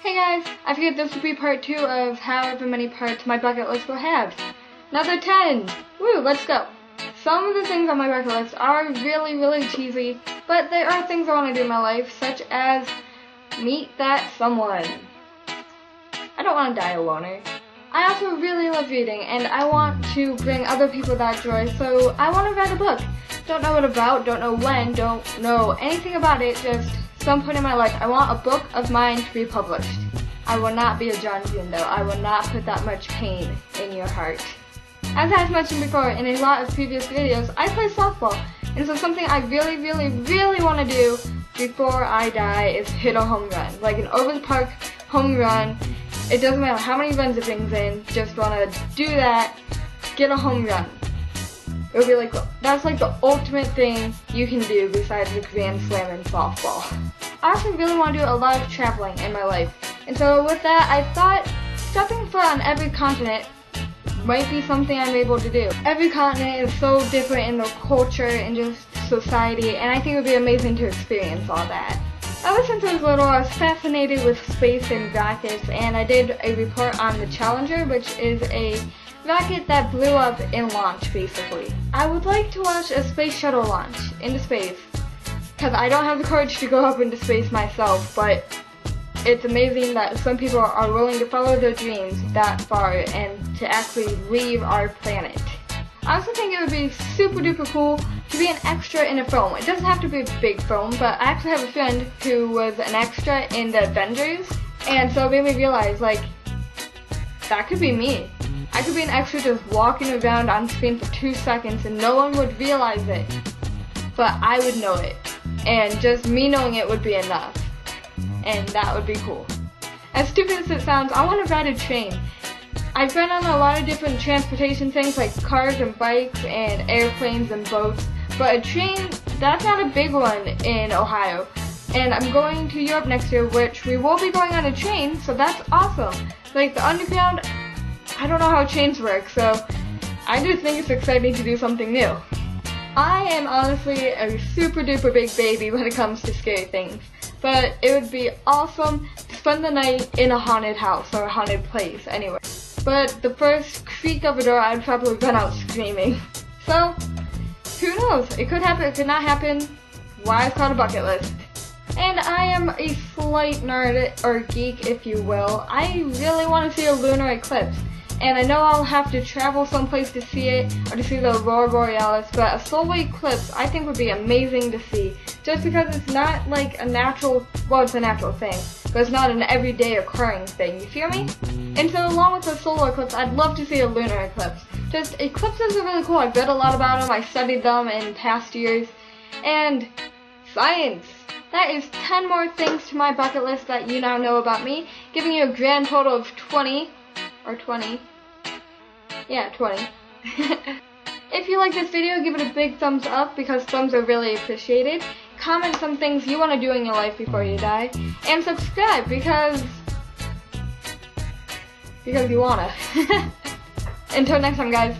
Hey guys, I figured this would be part 2 of however many parts my bucket list will have. Another 10! Woo, let's go! Some of the things on my bucket list are really cheesy, but there are things I want to do in my life, such as meet that someone. I don't want to die a loner. I also really love reading, and I want to bring other people that joy, so I want to write a book. Don't know what about, don't know when, don't know anything about it, just some point in my life I want a book of mine to be published. I will not be a John June though. I will not put that much pain in your heart. As I've mentioned before in a lot of previous videos, I play softball, and so something I really want to do before I die is hit a home run. Like an over the park home run. It doesn't matter how many runs it brings in, just want to do that, get a home run. It would be like, that's like the ultimate thing you can do besides the Grand Slam in softball. I also really want to do a lot of traveling in my life. And so with that, I thought stepping foot on every continent might be something I'm able to do. Every continent is so different in their culture and just society, and I think it would be amazing to experience all that. Ever since I was little, I was fascinated with space and rockets, and I did a report on the Challenger, which is a rocket that blew up in launch, basically. I would like to watch a space shuttle launch into space, because I don't have the courage to go up into space myself, but it's amazing that some people are willing to follow their dreams that far and to actually leave our planet. I also think it would be super duper cool to be an extra in a film. It doesn't have to be a big film, but I actually have a friend who was an extra in the Avengers, and so it made me realize, like, that could be me. I could be an extra just walking around on screen for 2 seconds and no one would realize it, but I would know it, and just me knowing it would be enough, and that would be cool. As stupid as it sounds, I want to ride a train. I've been on a lot of different transportation things like cars and bikes and airplanes and boats, but a train, that's not a big one in Ohio. And I'm going to Europe next year, which we will be going on a train, so that's awesome. Like the underground, I don't know how trains work, so I just think it's exciting to do something new. I am honestly a super duper big baby when it comes to scary things, but it would be awesome to spend the night in a haunted house or a haunted place anyway. But the first creak of a door, I'd probably run out screaming. So, who knows? It could happen, it could not happen. Why it's called a bucket list. And I am a slight nerd, or geek if you will. I really want to see a lunar eclipse. And I know I'll have to travel someplace to see it, or to see the Aurora Borealis, but a solar eclipse I think would be amazing to see. Just because it's not like a natural, well, it's a natural thing, but it's not an everyday occurring thing, you feel me? And so along with the solar eclipse, I'd love to see a lunar eclipse. Just, eclipses are really cool. I've read a lot about them, I studied them in past years. And science! That is 10 more things to my bucket list that you now know about me, giving you a grand total of 20. Or 20. Yeah, 20. If you like this video, give it a big thumbs up because thumbs are really appreciated. Comment some things you want to do in your life before you die. And subscribe because you wanna. Until next time, guys.